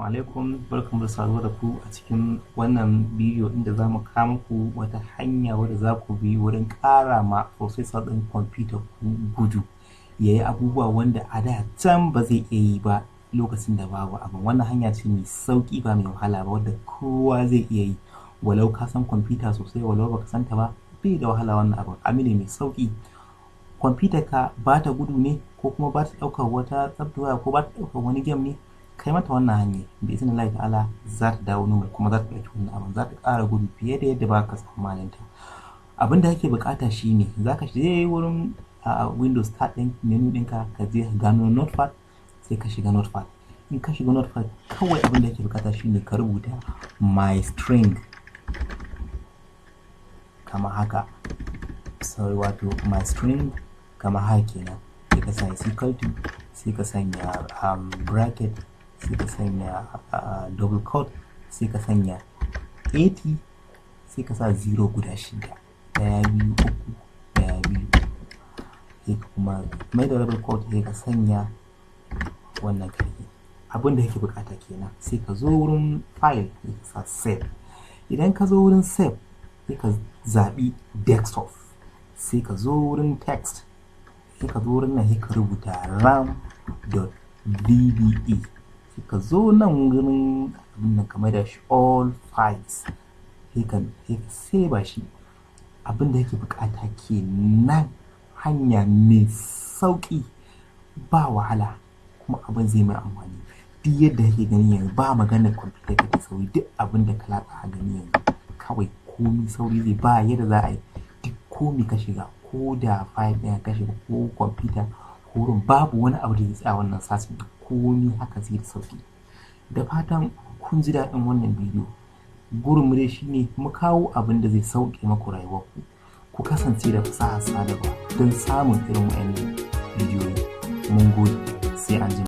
alaikum, barkanmu da saduwa da ku a cikin wannan bidiyo inda za mu kawo muku wata hanya wadda za ku bi wurin ƙara ma processor ɗin kwamfutar ku gudu ya yi abubuwa wanda a da can ba zai iya yi ba lokacin da babu abin. Wannan hanya ce mai sauƙi ba mai wahala ba wadda kowa zai iya yi, walau ka san kwamfuta sosai walau baka san ta ba, bai da wahala wannan abin. Abu ne mai sauƙi. Kwamfutar ka ba ta gudu ne ko kuma ba ta ɗaukar wata tsabtuwa ko ba ta ɗaukar wani game ne, kai mata wannan hanyar bi izinin Allah ta'ala za ta dawo normal kuma za ta ɗauki wannan abin, za ta ƙara gudu fiye da yadda ba ka tsammanin ta. Abin da ake buƙata shine za ka je wurin Windows start ɗin menu ɗinka, ka je ka gano notepad, sai ka shiga notepad. In ka shiga notepad kawai abin da ake buƙata shine ka rubuta my string kama haka, wato my string kama haka kenan, sai ka sa equal to, sai ka sanya bracket, sai ka sanya double quote, sai ka sanya 80, sai ka sa 0 guda 6, 1 2 3 1 2, sai ka kuma mai da double quote, sai ka sanya wannan karfi. Abin da yake bukata kenan. Sai ka zo wurin file, sai ka sa save. Idan ka zo wurin save, sai ka zaɓi desktop, sai ka zo wurin text, sai ka zo wurin nan sai ka rubuta ram.vbe, sai ka zo nan wurin abin nan kamar da shi all files, sai ka save shi. Abin da yake bukata kenan, hanya mai sauki ba wahala kuma abin zai mai amfani. Duk yadda yake gani yanzu ba maganar kwamfuta ka da sauri, duk abin da ka latsa a gani yanzu kawai komi sauri zai, ba yadda za a yi duk komi ka shiga, ko da file ɗin ka shiga ko kwamfuta ko room, babu wani abu da zai tsaya wannan sasin, komi haka zai da sauki. Da fatan kun ji daɗin wannan bidiyo. Gurin mu dai shine mu kawo abin da zai sauke maku rayuwarku. Ku kasance da fasahar sadarwa don samun irin waɗannan bidiyoyi. Mun gode, sai an jima.